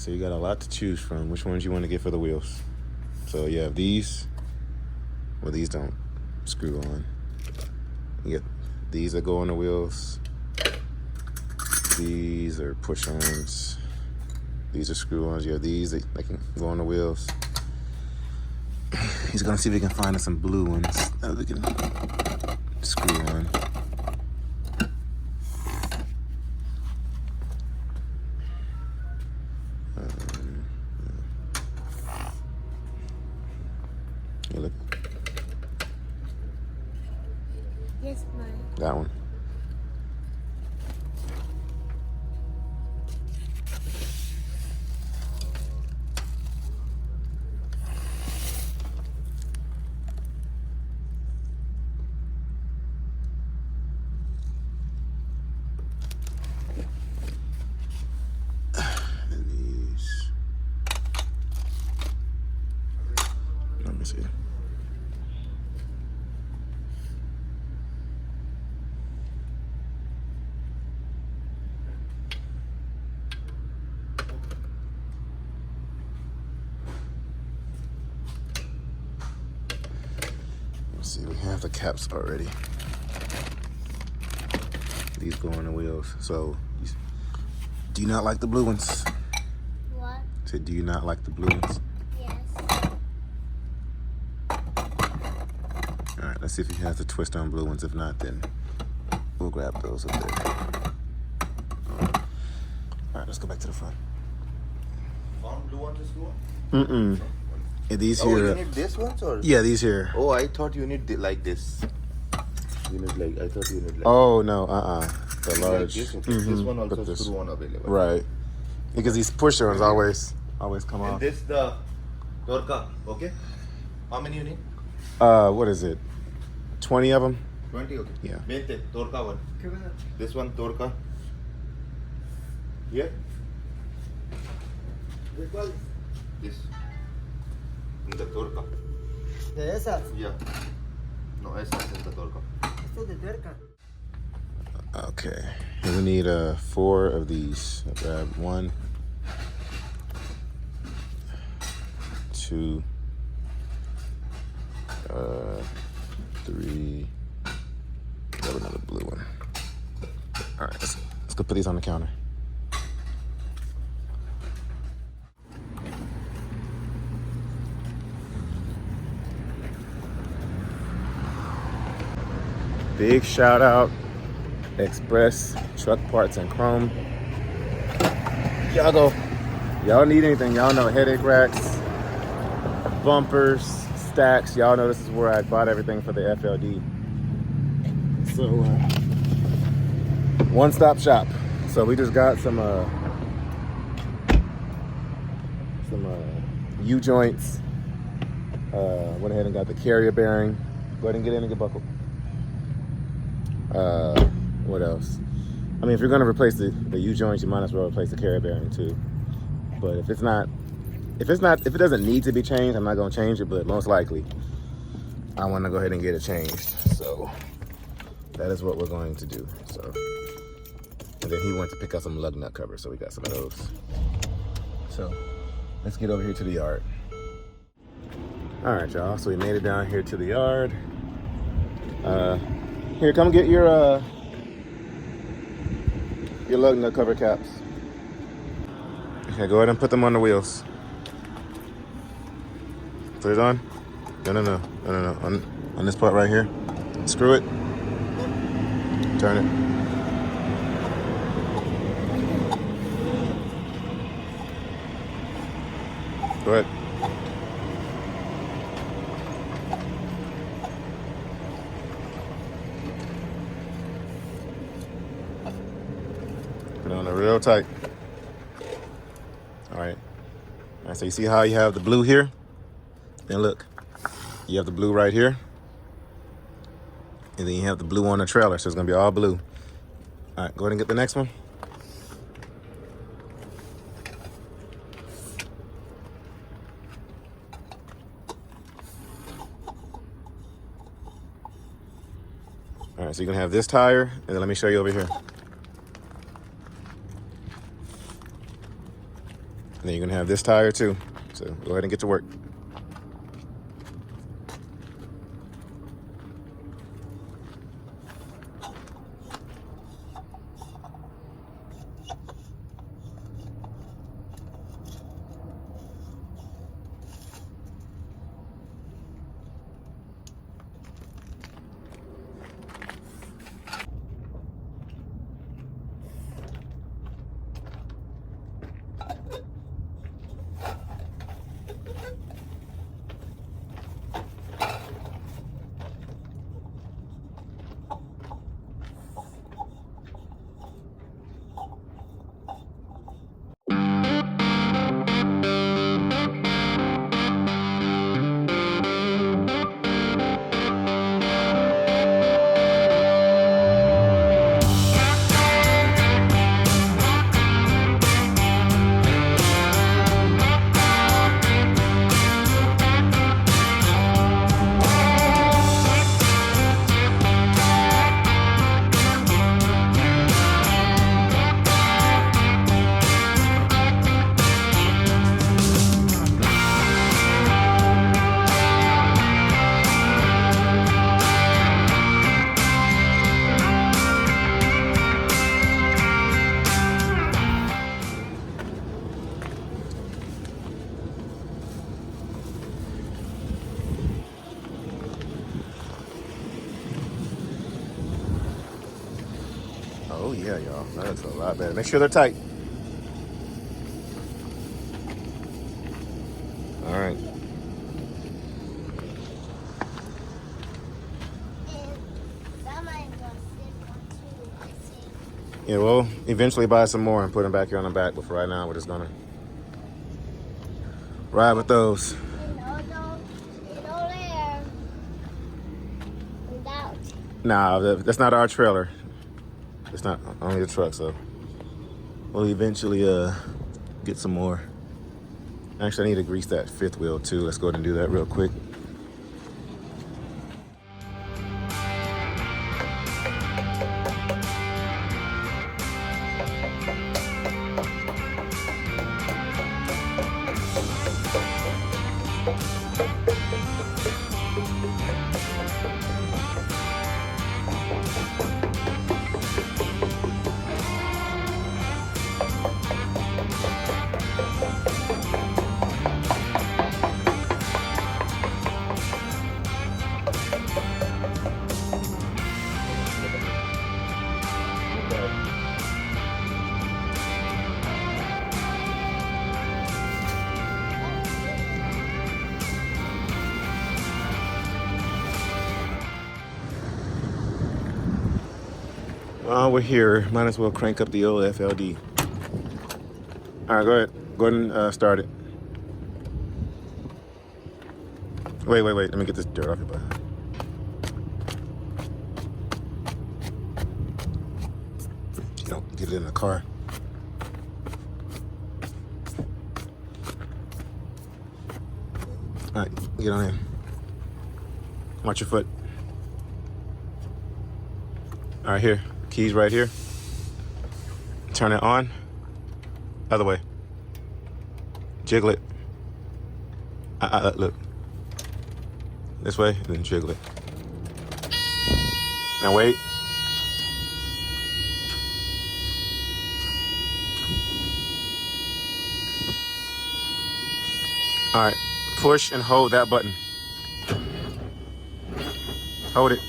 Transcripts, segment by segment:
so you got a lot to choose from. Which ones you want to get for the wheels? So you have these. Well, these don't screw on. You get these that go on the wheels. These are push-ons. These are screw-ons. You have these that can go on the wheels. He's gonna see if he can find us some blue ones that we can screw on. You look. Yes, ma'am. That one. Let me see. Let's see, we have the caps already. These go on the wheels. So, do you not like the blue ones? What? So, do you not like the blue ones? Yes. All right, let's see if he has the twist on blue ones. If not, then we'll grab those up there. All right, let's go back to the front. Found blue ones, blue one? These Oh, here. you need this ones or? Yeah, these here. Oh, I thought you need like this. You need like, I thought you need like. Oh, no, the like large. this, okay. This one also Put this. screw on available. Right. Because these push-ons always come And off. this the Torca, okay? How many you need? What is it? 20 of them? 20, okay. Yeah. Mente, Torca one. This one, Torca. Here. This. The Torca. ¿De esas? Yeah. No, esa es the Torca. Esto es de tuerca. Okay. We need 4 of these. I'll grab 1, 2, 3. Grab another blue one. All right, let's go put these on the counter. Big shout out, Express Truck Parts and Chrome. Y'all need anything, y'all know headache racks, bumpers, stacks. Y'all know this is where I bought everything for the FLD. So, one-stop shop. So we just got some U-joints. Went ahead and got the carrier bearing. Go ahead and get in and get buckled. What else? I mean, if you're gonna replace the U-joints, you might as well replace the carrier bearing too. But if it doesn't need to be changed, I'm not gonna change it. But most likely, I want to go ahead and get it changed. So that is what we're going to do. So, and then he went to pick up some lug nut covers, so we got some of those. So let's get over here to the yard. All right, y'all. So we made it down here to the yard. Here, come get your lug nut cover caps. Okay, go ahead and put them on the wheels. Put it on. No. On this part right here. Screw it. Turn it. Go ahead. Put it on there real tight. All right. All right, so you see how you have the blue here? And look, you have the blue right here. And then you have the blue on the trailer, so it's gonna be all blue. All right, go ahead and get the next one. All right, so you're gonna have this tire, and then let me show you over here. then you're gonna have this tire too. So go ahead and get to work. Oh yeah, y'all. That's a lot better. Make sure they're tight. All right. Yeah, we'll eventually buy some more and put them back here on the back, but for right now, we're just gonna ride with those. Nah, that's not our trailer. It's not only the truck, so we'll eventually get some more. Actually, I need to grease that fifth wheel too. Let's go ahead and do that real quick. While we're here, might as well crank up the old FLD. All right, go ahead. Go ahead and start it. Wait. Let me get this dirt off your butt. You don't get it in the car. All right, get on in. Watch your foot. All right, here. Keys right here. Turn it on. Other way. Jiggle it. Look. This way, and then jiggle it. Now wait. All right. Push and hold that button. Hold it.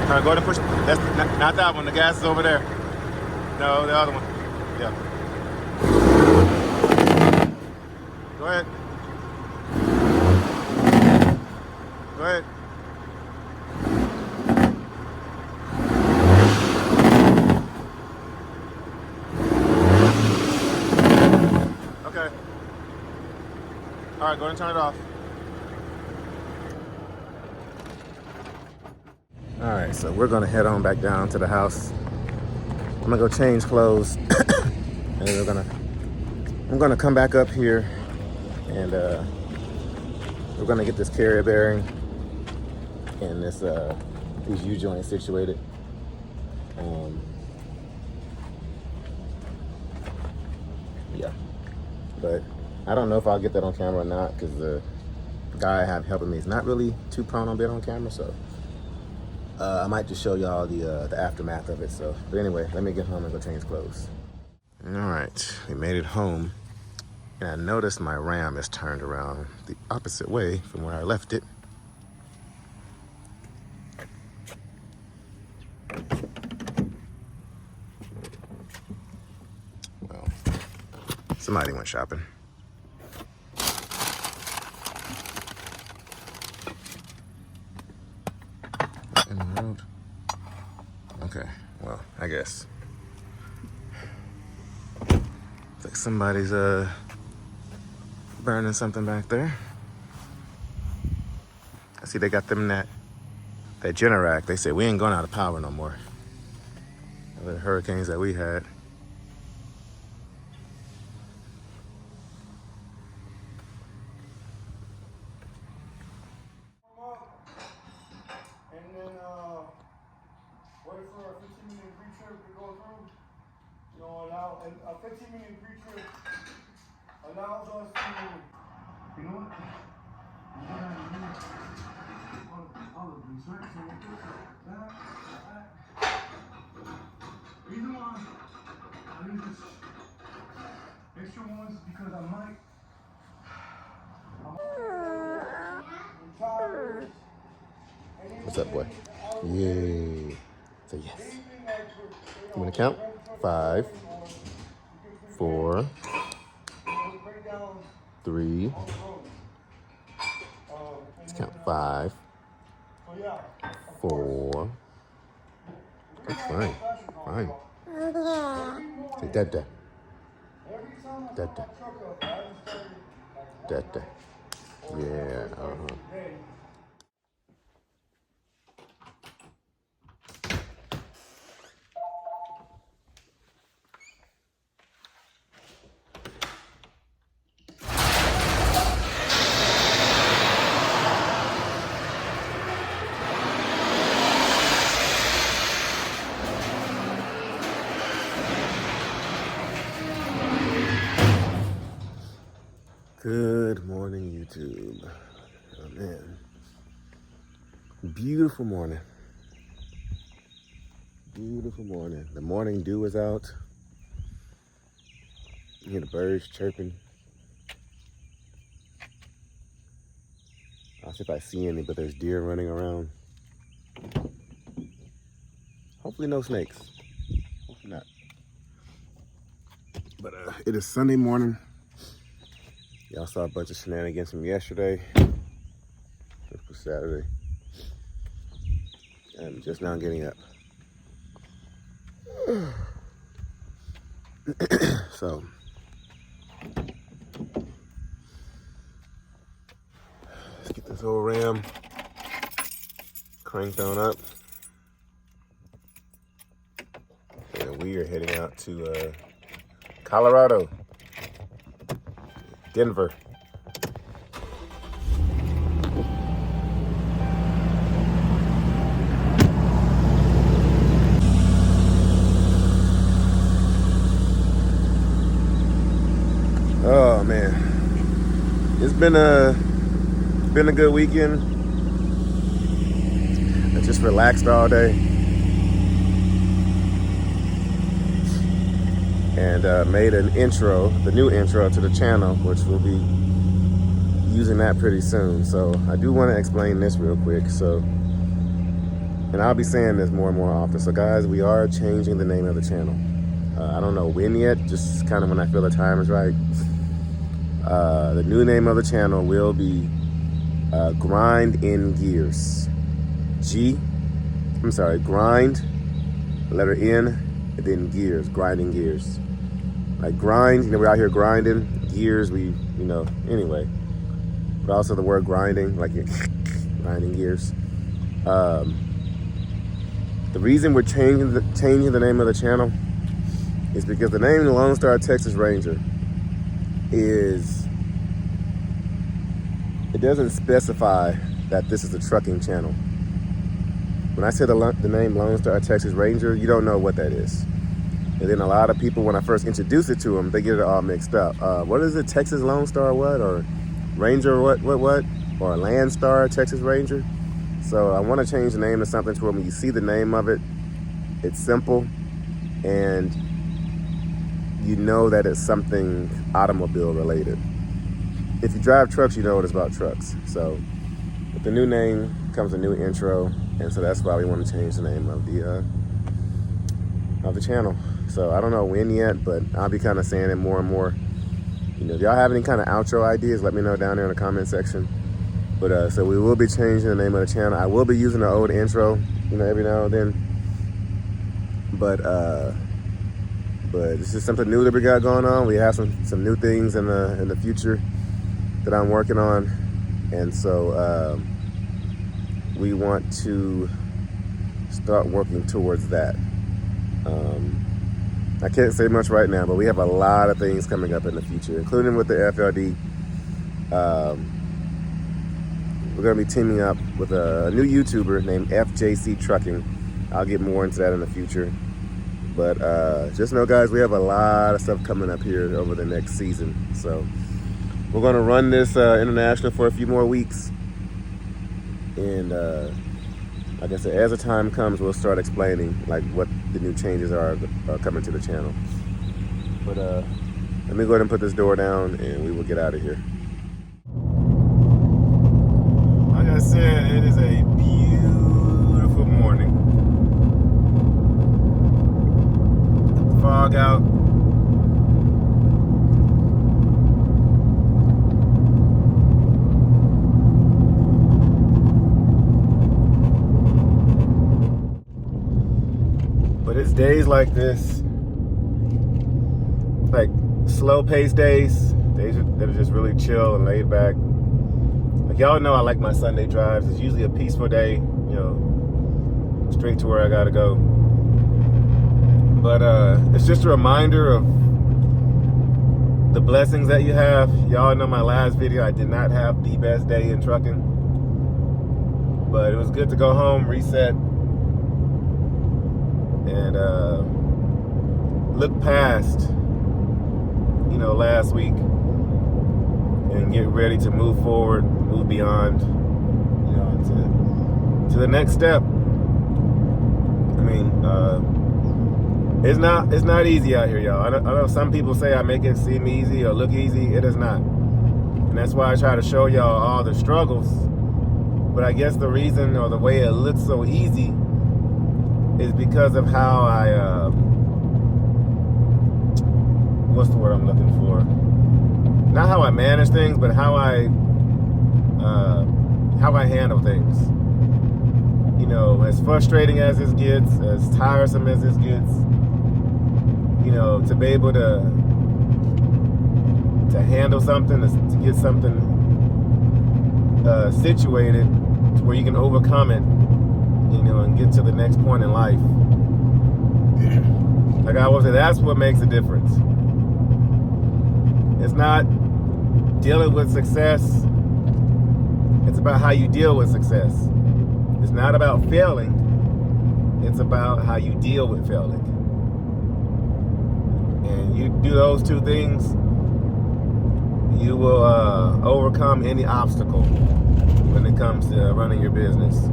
All right, go ahead and push. That's not that one. The gas is over there. No, the other one. Yeah. Go ahead. Go ahead. Okay. All right, go ahead and turn it off. All right, so we're gonna head on back down to the house. I'm gonna go change clothes, and I'm gonna come back up here and we're gonna get this carrier bearing and this these U-joints situated. Yeah, but I don't know if I'll get that on camera or not because the guy I have helping me is not really too prone on being on camera, so I might just show y'all the aftermath of it. So, but anyway, let me get home and go change clothes. All right, we made it home, and I noticed my Ram is turned around the opposite way from where I left it. Well, somebody went shopping. In the world? Okay, well, I guess. It's like somebody's burning something back there. I see they got them that Generac. They said we ain't going out of power no more. The hurricanes that we had. And then wait for a 15-minute pre-trip to go through. You know, allow a 15-minute pre-trip allows us to, you know what? All of these, right? So we'll put that. Reason why I use this extra ones is because I might. What's up, boy? Yay. Say yes. I'm gonna count. 5, 4, 3. Let's count 5, 4. Fine. Fine. Say dada. Dada. Dada. Yeah. Good morning, YouTube. Oh, man. Beautiful morning. Beautiful morning. The morning dew is out. You hear the birds chirping. I'll see if I see any, but there's deer running around. Hopefully no snakes. Hopefully not. But it is Sunday morning. Y'all saw a bunch of shenanigans from yesterday. This was Saturday. I'm just now getting up. So, let's get this old Ram cranked on up. And we are heading out to Colorado. Denver. Oh man, it's been a good weekend. I just relaxed all day and made an intro, the new intro to the channel, which we'll be using that pretty soon. So I do want to explain this real quick. So, and I'll be saying this more and more often. So guys, we are changing the name of the channel. I don't know when yet, just kind of when I feel the time is right. The new name of the channel will be Grind in Gears. Grind, letter N, and then gears, grinding gears. Like grind, you know, we're out here grinding. Gears, anyway. But also the word grinding, like grinding gears. The reason we're changing the name of the channel is because the name LoneStarTexasRanger is it doesn't specify that this is a trucking channel. When I say the name LoneStarTexasRanger, you don't know what that is. And then a lot of people, when I first introduce it to them, they get it all mixed up. What is it? Texas Lone Star what? Or Ranger what? Or LoneStar Texas Ranger? So I want to change the name to something to where when you see the name of it, it's simple and you know that it's something automobile related. If you drive trucks, you know it's about trucks. So with the new name comes a new intro, and so that's why we want to change the name of the channel. So I don't know when yet, but I'll be kind of saying it more and more. You know, if y'all have any kind of outro ideas, let me know down there in the comment section. But so we will be changing the name of the channel. I will be using the old intro, you know, every now and then. But this is something new that we got going on. We have some new things in the future that I'm working on, and so we want to start working towards that. I can't say much right now, but we have a lot of things coming up in the future, including with the FLD. We're going to be teaming up with a new YouTuber named FJC Trucking. I'll get more into that in the future. But just know, guys, we have a lot of stuff coming up here over the next season. So we're going to run this international for a few more weeks. And like I said, as the time comes, we'll start explaining like what the new changes are coming to the channel. But let me go ahead and put this door down and we will get out of here. Like I said, it is a beautiful morning. Fog out. But it's days like this, like slow-paced days that are just really chill and laid back. Like y'all know, I like my Sunday drives. It's usually a peaceful day, you know, straight to where I gotta go. But it's just a reminder of the blessings that you have. Y'all know my last video, I did not have the best day in trucking. But it was good to go home, reset, and look past, you know, last week and get ready to move forward, move beyond, you know, to the next step. I mean, it's not easy out here, y'all. I know some people say I make it seem easy or look easy. It is not. And that's why I try to show y'all all the struggles. But I guess the reason or the way it looks so easy is because of how I, what's the word I'm looking for? Not how I manage things, but how I handle things. You know, as frustrating as this gets, as tiresome as this gets, you know, to be able to handle something, to get something situated to where you can overcome it, you know, and get to the next point in life. Like I always say, that's what makes a difference. It's not dealing with success. It's about how you deal with success. It's not about failing. It's about how you deal with failing. And you do those two things, you will overcome any obstacle when it comes to running your business.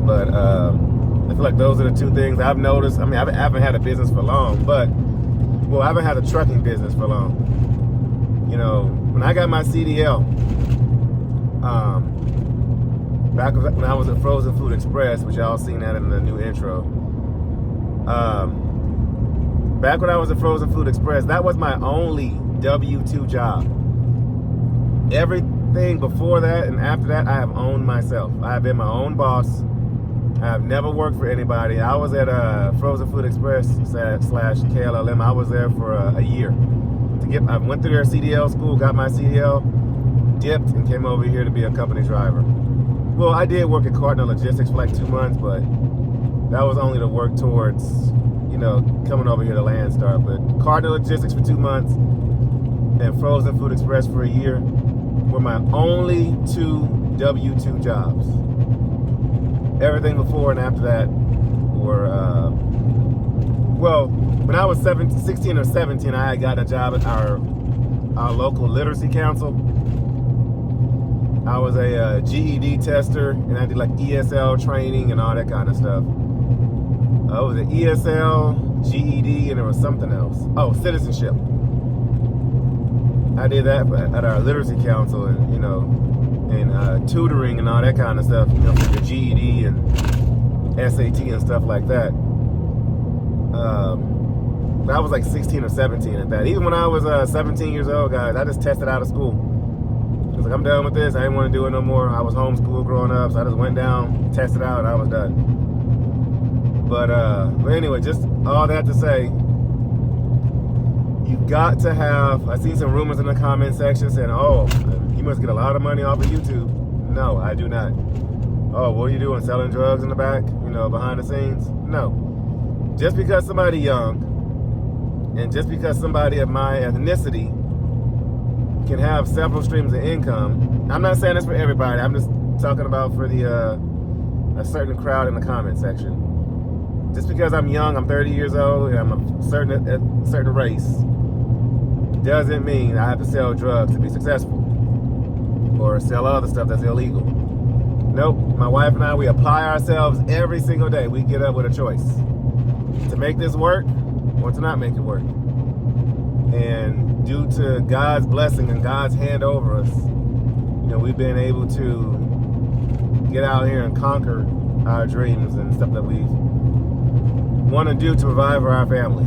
But I feel like those are the two things I've noticed. I mean, I haven't had a business for long, but, well, I haven't had a trucking business for long. You know, when I got my CDL, back when I was at Frozen Food Express, which y'all seen that in the new intro. Back when I was at Frozen Food Express, that was my only W-2 job. Everything before that and after that, I have owned myself. I have been my own boss. I have never worked for anybody. I was at Frozen Food Express / KLLM. I was there for a year. I went through their CDL school, got my CDL, dipped, and came over here to be a company driver. Well, I did work at Cardinal Logistics for like 2 months, but that was only to work towards, you know, coming over here to LoneStar. But Cardinal Logistics for 2 months, and Frozen Food Express for a year were my only 2 W-2 jobs. Everything before and after that were, well, when I was 16 or 17, I had gotten a job at our local literacy council. I was a GED tester, and I did like ESL training and all that kind of stuff. I was an ESL, GED, and there was something else. Oh, citizenship. I did that at our literacy council, and and tutoring and all that kind of stuff. For the GED and SAT and stuff like that. I was like 16 or 17 at that. Even when I was 17 years old, guys, I just tested out of school. I was like, I'm done with this. I didn't want to do it no more. I was homeschooled growing up, so I just went down, tested out, and I was done. But anyway, just all that to say, you've got to have, I seen some rumors in the comment section saying, oh, you must get a lot of money off of YouTube. No, I do not. Oh, what are you doing, selling drugs in the back, behind the scenes? No. Just because somebody young, and just because somebody of my ethnicity can have several streams of income, I'm not saying this for everybody, I'm just talking about for a certain crowd in the comment section. Just because I'm young, I'm 30 years old, and I'm a certain race, doesn't mean I have to sell drugs to be successful or sell other stuff that's illegal. Nope, my wife and I, we apply ourselves every single day. We get up with a choice to make this work or to not make it work. And due to God's blessing and God's hand over us, we've been able to get out here and conquer our dreams and stuff that we want to do to provide for our family.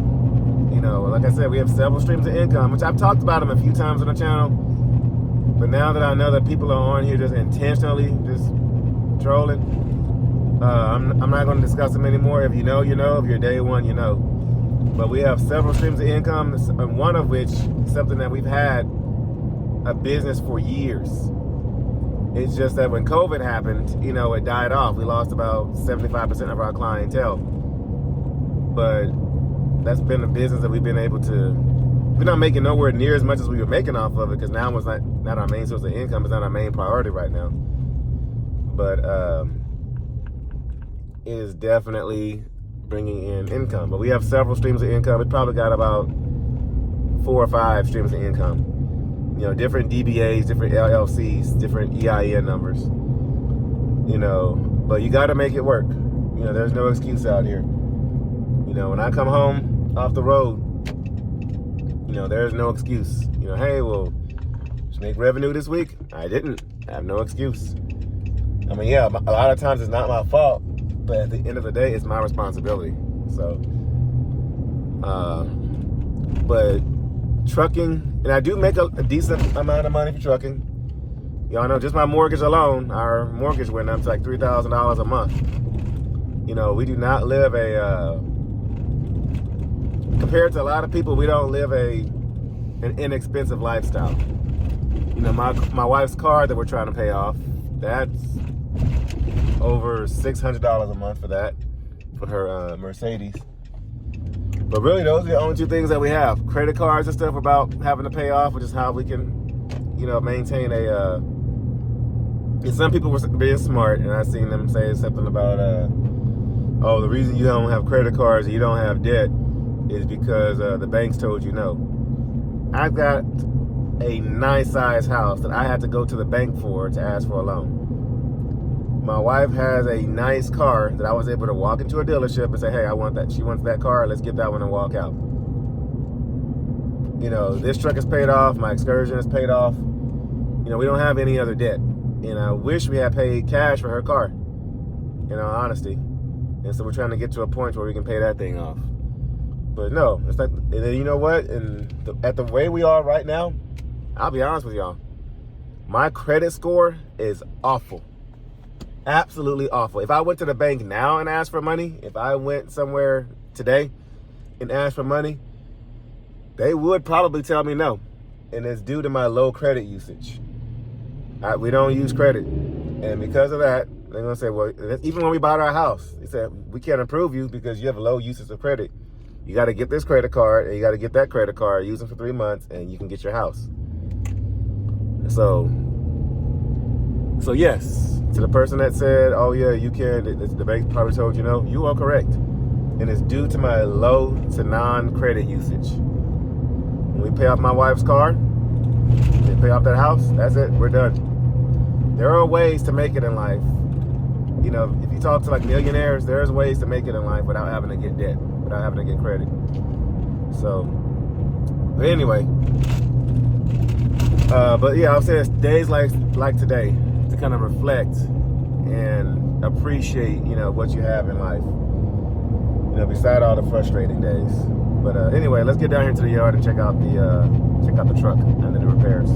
Like I said, we have several streams of income, which I've talked about them a few times on the channel. But now that I know that people are on here just intentionally just trolling, I'm not going to discuss them anymore. If you know, you know. If you're day one, you know. But we have several streams of income, and one of which is something that we've had a business for years. It's just that when COVID happened, it died off. We lost about 75% of our clientele. But that's been a business that we've been able to, we're not making nowhere near as much as we were making off of it, because now it's not our main source of income. It's not our main priority right now. But it is definitely bringing in income. But we have several streams of income. We probably got about 4 or 5 streams of income. Different DBAs, different LLCs, different EIN numbers. But you got to make it work. There's no excuse out here. When I come home off the road, there's no excuse. Hey, well, just make revenue this week. I didn't. I have no excuse. I mean, yeah, a lot of times it's not my fault, but at the end of the day, it's my responsibility. So, but trucking, and I do make a decent amount of money for trucking. Y'all know, just my mortgage alone, our mortgage went up to like $3,000 a month. We do not live compared to a lot of people, we don't live an inexpensive lifestyle. My wife's car that we're trying to pay off, that's over $600 a month for that, for her Mercedes. But really, those are the only 2 things that we have. Credit cards and stuff about having to pay off, which is how we can, maintain and some people were being smart, and I seen them say something about, oh, the reason you don't have credit cards and you don't have debt is because the banks told you no. I've got a nice size house that I had to go to the bank for to ask for a loan. My wife has a nice car that I was able to walk into a dealership and say, hey, I want that. She wants that car. Let's get that one and walk out. This truck is paid off. My Excursion is paid off. We don't have any other debt. And I wish we had paid cash for her car, in all honesty. And so we're trying to get to a point where we can pay that thing off. But no, it's like, and then you know what? And at the way we are right now, I'll be honest with y'all, my credit score is awful. Absolutely awful. If I went to the bank now and asked for money, if I went somewhere today and asked for money, they would probably tell me no. And it's due to my low credit usage. We don't use credit. And because of that, they're going to say, well, even when we bought our house, they said, we can't approve you because you have a low usage of credit. You got to get this credit card, and you got to get that credit card, use it for 3 months, and you can get your house. So yes, to the person that said, oh yeah, you can, the bank probably told you no, you are correct. And it's due to my low to non-credit usage. When we pay off my wife's car, they pay off that house, that's it, we're done. There are ways to make it in life. You know, if you talk to like millionaires, there's ways to make it in life without having to get debt, without having to get credit. So, but anyway, but yeah, I'll say it's days like today to kind of reflect and appreciate, you know, what you have in life. You know, beside all the frustrating days. But anyway, let's get down here to the yard and check out the truck and the repairs.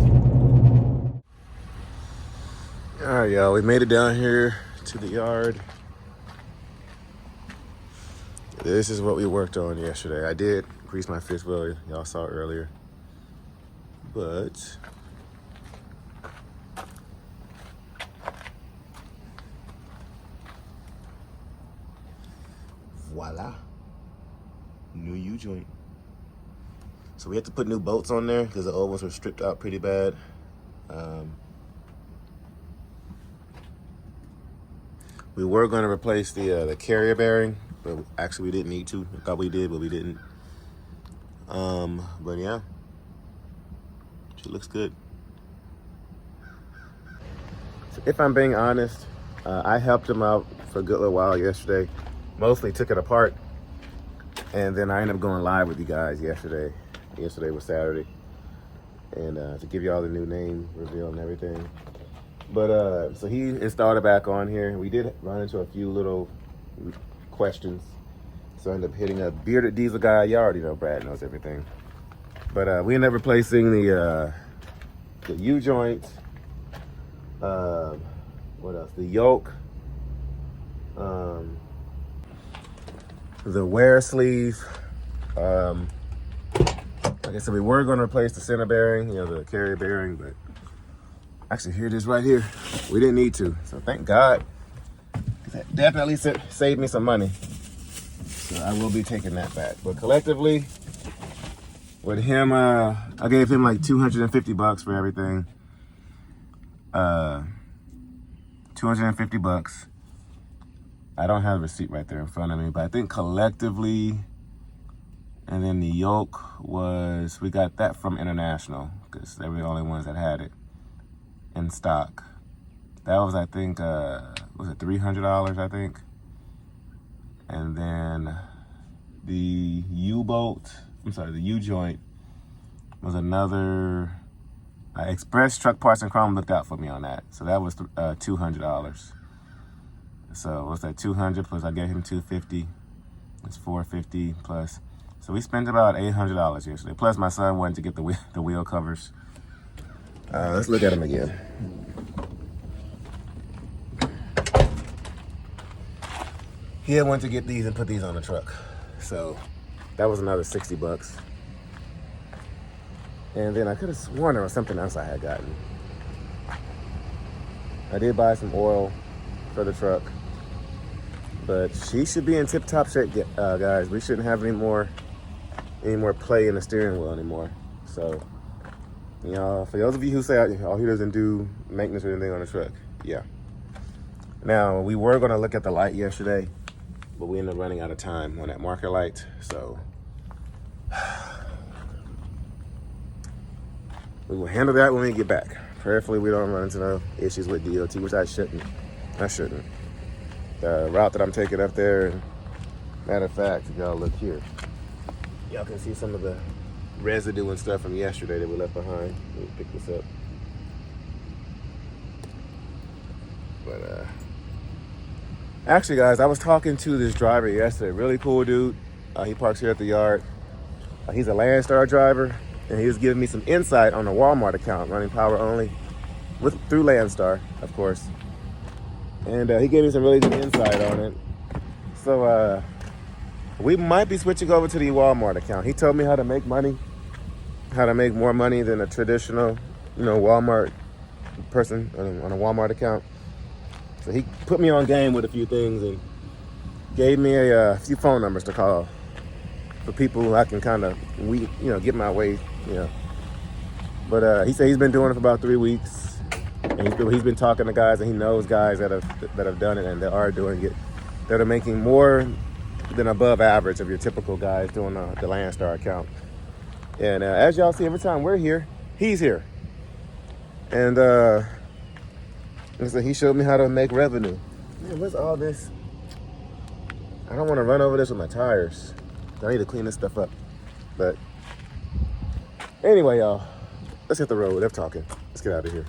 All right, y'all, we made it down here to the yard. This is what we worked on yesterday. I did grease my fifth wheel, y'all saw it earlier. But voila, new U-joint. So we had to put new bolts on there because the old ones were stripped out pretty bad. We were going to replace the carrier bearing, but actually we didn't need to. I thought we did, but we didn't. But yeah, she looks good. So if I'm being honest, I helped him out for a good little while yesterday. Mostly took it apart, and then I ended up going live with you guys yesterday. Yesterday was Saturday, and to give you all the new name reveal and everything. But so he installed it back on here. We did run into a few little questions, so I ended up hitting a bearded diesel guy. You already know Brad knows everything. But we ended up replacing the U-joint. What else? The yoke. The wear sleeve. Like I said, we were going to replace the center bearing, you know, the carrier bearing, but actually here it is right here. We didn't need to, so thank God. That definitely saved me some money. So I will be taking that back. But collectively, with him, I gave him like $250 for everything. $250. I don't have the receipt right there in front of me, but I think collectively, and then the yoke was, we got that from International because they were the only ones that had it in stock. That was, I think, was it $300, I think? And then the the U-joint was another, Express Truck Parts and Chrome looked out for me on that. So that was $200. So what's that, 200 plus I gave him 250. It's 450 plus. So we spent about $800 yesterday. Plus my son wanted to get the wheel covers. Let's look at them again. He had wanted to get these and put these on the truck. So that was another $60. And then I could have sworn there was something else I had gotten. I did buy some oil for the truck. But she should be in tip-top shape, guys. We shouldn't have any more play in the steering wheel anymore. So, you know, for those of you who say, oh, he doesn't do maintenance or anything on the truck, yeah. Now, we were going to look at the light yesterday, but we ended up running out of time on that marker light. So, we will handle that when we get back. Prayerfully, we don't run into no issues with DOT, which I shouldn't. The route that I'm taking up there, and matter of fact, if y'all look here, y'all can see some of the residue and stuff from yesterday that we left behind. Let me pick this up. But actually, guys, I was talking to this driver yesterday, really cool dude. He parks here at the yard. He's a LoneStar driver, and he was giving me some insight on the Walmart account, running power only, through LoneStar, of course. And he gave me some really good insight on it. So we might be switching over to the Walmart account. He told me how to make money, how to make more money than a traditional, Walmart person on a Walmart account. So he put me on game with a few things and gave me a few phone numbers to call. for people who I can kind of get my way, But he said he's been doing it for about 3 weeks, and he's been talking to guys, and he knows guys that have done it and that are doing it, that are making more than above average of your typical guys doing the Landstar account. And as y'all see, every time we're here, he's here. And so he showed me how to make revenue. Man, what's all this? I don't want to run over this with my tires. I need to clean this stuff up. But anyway, y'all, let's hit the road. They're talking. Let's get out of here.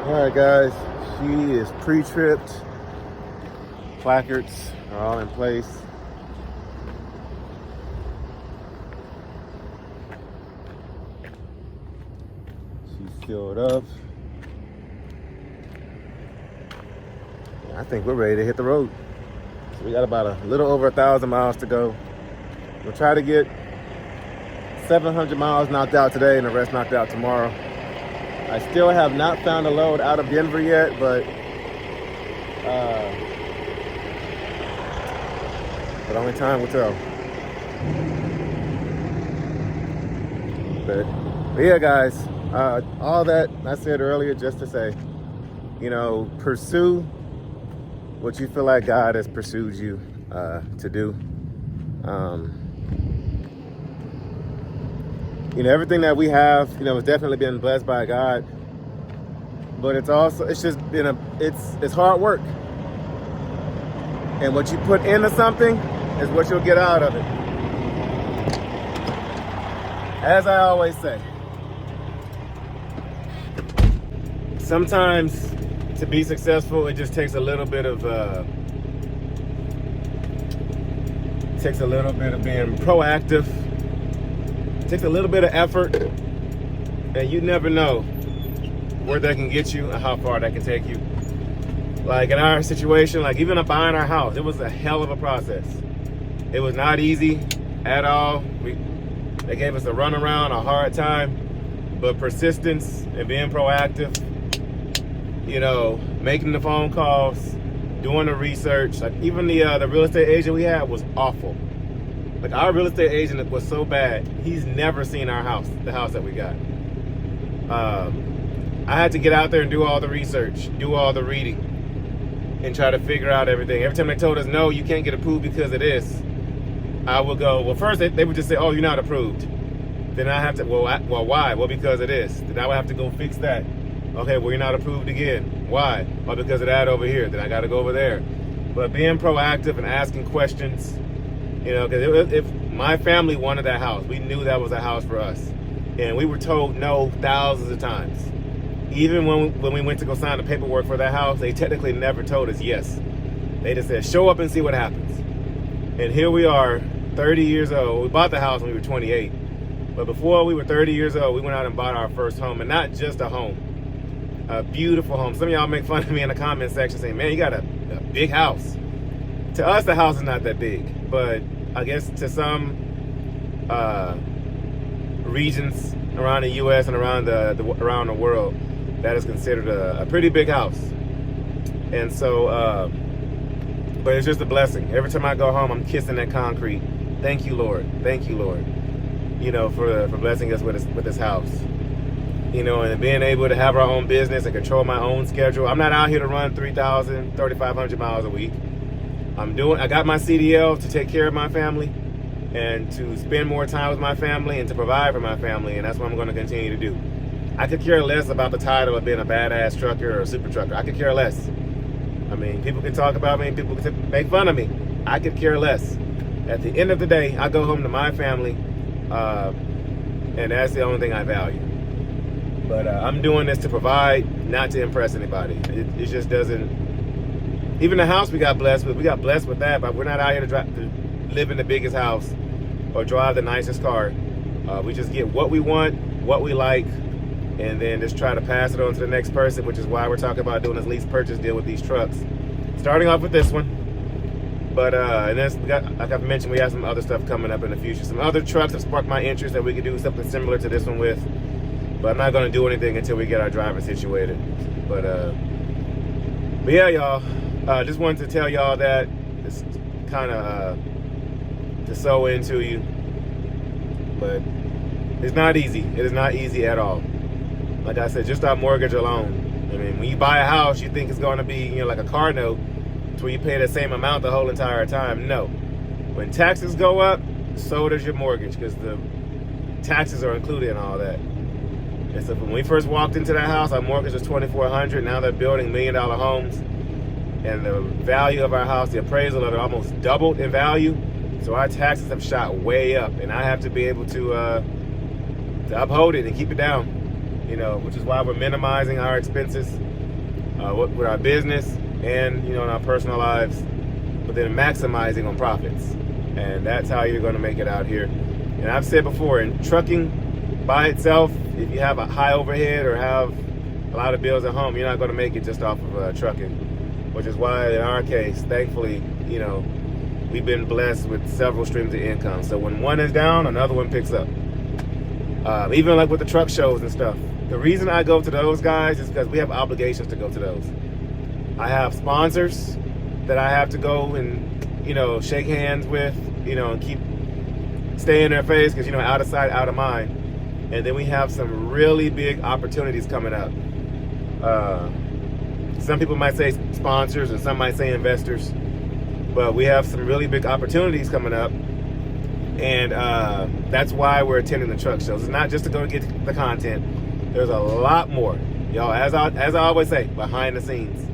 All right, guys, she is pre-tripped. Placards are all in place. She's filled up. I think we're ready to hit the road. So we got about a little over 1,000 miles to go. We'll try to get 700 miles knocked out today and the rest knocked out tomorrow. I still have not found a load out of Denver yet, but only time will tell. But yeah, guys, all that I said earlier just to say, pursue what you feel like God has pursued you to do. Everything that we have, has definitely been blessed by God, but it's just been it's hard work. And what you put into something is what you'll get out of it. As I always say, sometimes to be successful, it just takes a little bit of being proactive. It takes a little bit of effort, and you never know where that can get you and how far that can take you. Like in our situation, like even buying our house, it was a hell of a process. It was not easy at all. They gave us a runaround, a hard time, but persistence and being proactive, you know, making the phone calls, doing the research. Like even the real estate agent we had was awful. Like our real estate agent was so bad. He's never seen our house, the house that we got. I had to get out there and do all the research, do all the reading, and try to figure out everything. Every time they told us, no, you can't get approved because of this, I would go, well, first they would just say, oh, you're not approved. Then I have to, well, why? Well, because of this. Then I would have to go fix that. Okay, well, you're not approved again. Why? Well, because of that over here. Then I got to go over there. But being proactive and asking questions, you know, because if my family wanted that house, we knew that was a house for us. And we were told no thousands of times. Even when we went to go sign the paperwork for that house, they technically never told us yes. They just said, show up and see what happens. And here we are, 30 years old. We bought the house when we were 28. But before we were 30 years old, we went out and bought our first home. And not just a home, a beautiful home. Some of y'all make fun of me in the comment section saying, man, you got a big house. To us, the house is not that big. But I guess to some regions around the U.S. and around the world, that is considered a pretty big house. And so, but it's just a blessing. Every time I go home, I'm kissing that concrete. Thank you, Lord. Thank you, Lord. You know, for blessing us with this house. You know, and being able to have our own business and control my own schedule. I'm not out here to run 3,000, 3,500 miles a week. I got my CDL to take care of my family and to spend more time with my family and to provide for my family, and that's what I'm going to continue to do. I could care less about the title of being a badass trucker or a super trucker. I could care less. I mean, people can talk about me, people can make fun of me. I could care less. At the end of the day, I go home to my family, and that's the only thing I value. But I'm doing this to provide, not to impress anybody. It just doesn't. Even the house we got blessed with that, but we're not out here to live in the biggest house or drive the nicest car. We just get what we want, what we like, and then just try to pass it on to the next person, which is why we're talking about doing this lease purchase deal with these trucks. Starting off with this one. But and then like I've mentioned, we have some other stuff coming up in the future. Some other trucks have sparked my interest that we could do something similar to this one with. But I'm not going to do anything until we get our driver situated. But yeah, y'all. Just wanted to tell y'all that it's kind of to sow into you. But it's not easy. It is not easy at all. Like I said, just our mortgage alone. I mean, when you buy a house, you think it's going to be, you know, like a car note, to where you pay the same amount the whole entire time. No. When taxes go up, so does your mortgage, because the taxes are included in all that. And so when we first walked into that house, our mortgage was $2,400. Now they're building $1 million homes, and the value of our house, the appraisal of it, almost doubled in value. So our taxes have shot way up, and I have to be able to uphold it and keep it down. You know, which is why we're minimizing our expenses with our business and, you know, in our personal lives, but then maximizing on profits. And that's how you're going to make it out here. And I've said before, in trucking by itself, if you have a high overhead or have a lot of bills at home, you're not going to make it just off of trucking. Which is why, in our case, thankfully, you know, we've been blessed with several streams of income. So when one is down, another one picks up. Even like with the truck shows and stuff. The reason I go to those guys is because we have obligations to go to those. I have sponsors that I have to go and, you know, shake hands with, you know, and keep stay in their face because, you know, out of sight, out of mind. And then we have some really big opportunities coming up. Some people might say sponsors and some might say investors, but we have some really big opportunities coming up. And that's why we're attending the truck shows. It's not just to go get the content. There's a lot more, y'all. As I always say, behind the scenes.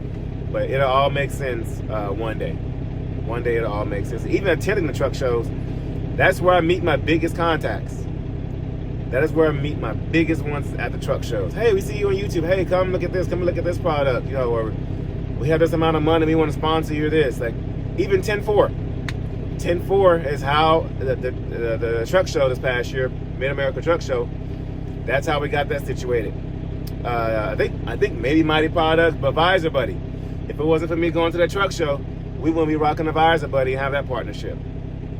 But it'll all make sense one day. One day it'll all make sense. Even attending the truck shows, that's where I meet my biggest contacts. That is where I meet my biggest ones at the truck shows. Hey, we see you on YouTube. Hey, come look at this. Come look at this product. You know, or we have this amount of money. We want to sponsor you this. Like even 10-4. 10-4 is how the truck show this past year, Mid-America Truck Show. That's how we got that situated. I think maybe MyTee Products, but Visor Buddy. If it wasn't for me going to that truck show, we wouldn't be rocking the Visor Buddy and have that partnership.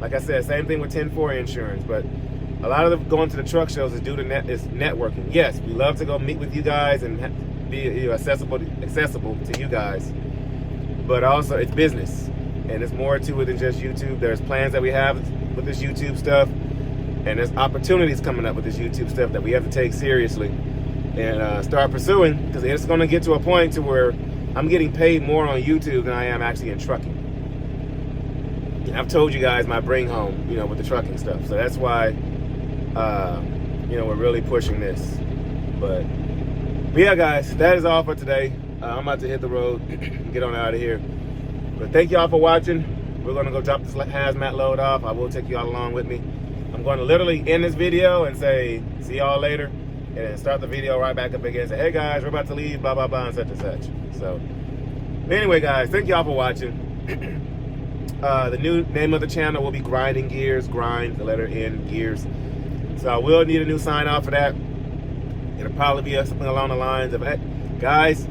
Like I said, same thing with 10-4 insurance. But a lot of the going to the truck shows is due to networking. Yes, we love to go meet with you guys and be accessible to you guys. But also, it's business. And there's more to it than just YouTube. There's plans that we have with this YouTube stuff. And there's opportunities coming up with this YouTube stuff that we have to take seriously and start pursuing, because it's going to get to a point to where I'm getting paid more on YouTube than I am actually in trucking. And I've told you guys my bring home, with the trucking stuff. So that's why, we're really pushing this. But yeah, guys, that is all for today. I'm about to hit the road and get on out of here. But thank y'all for watching. We're going to go drop this hazmat load off. I will take y'all along with me. I'm going to literally end this video and say, see y'all later. And then start the video right back up again and say, hey guys, we're about to leave, blah, blah, blah, and such and such. So, anyway, guys, thank y'all for watching. The new name of the channel will be Grinding Gears, grind, the letter N, gears. So I will need a new sign off for that. It'll probably be something along the lines of, hey, guys,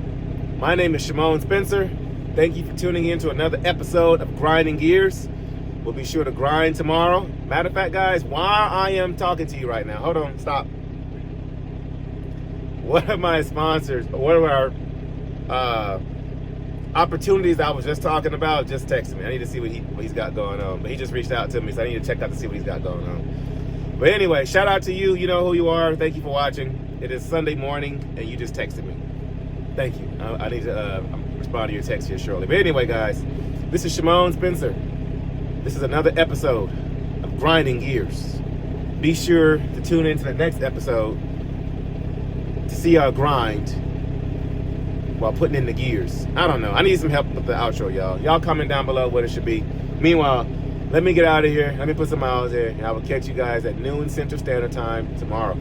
my name is Shymon Spencer. Thank you for tuning in to another episode of Grinding Gears. We'll be sure to grind tomorrow. Matter of fact, guys, while I am talking to you right now, hold on, stop. One of my sponsors, one of our opportunities I was just talking about, just texted me. I need to see what he's got going on. But he just reached out to me, so I need to check out to see what he's got going on. But anyway, shout out to you. You know who you are. Thank you for watching. It is Sunday morning, and you just texted me. Thank you. I need to respond to your text here shortly. But anyway, guys, this is Shymon Spencer. This is another episode of Grinding Gears. Be sure to tune in to the next episode to see our grind while putting in the gears. I don't know. I need some help with the outro, y'all. Y'all comment down below what it should be. Meanwhile, let me get out of here. Let me put some miles here, and I will catch you guys at noon Central Standard Time tomorrow.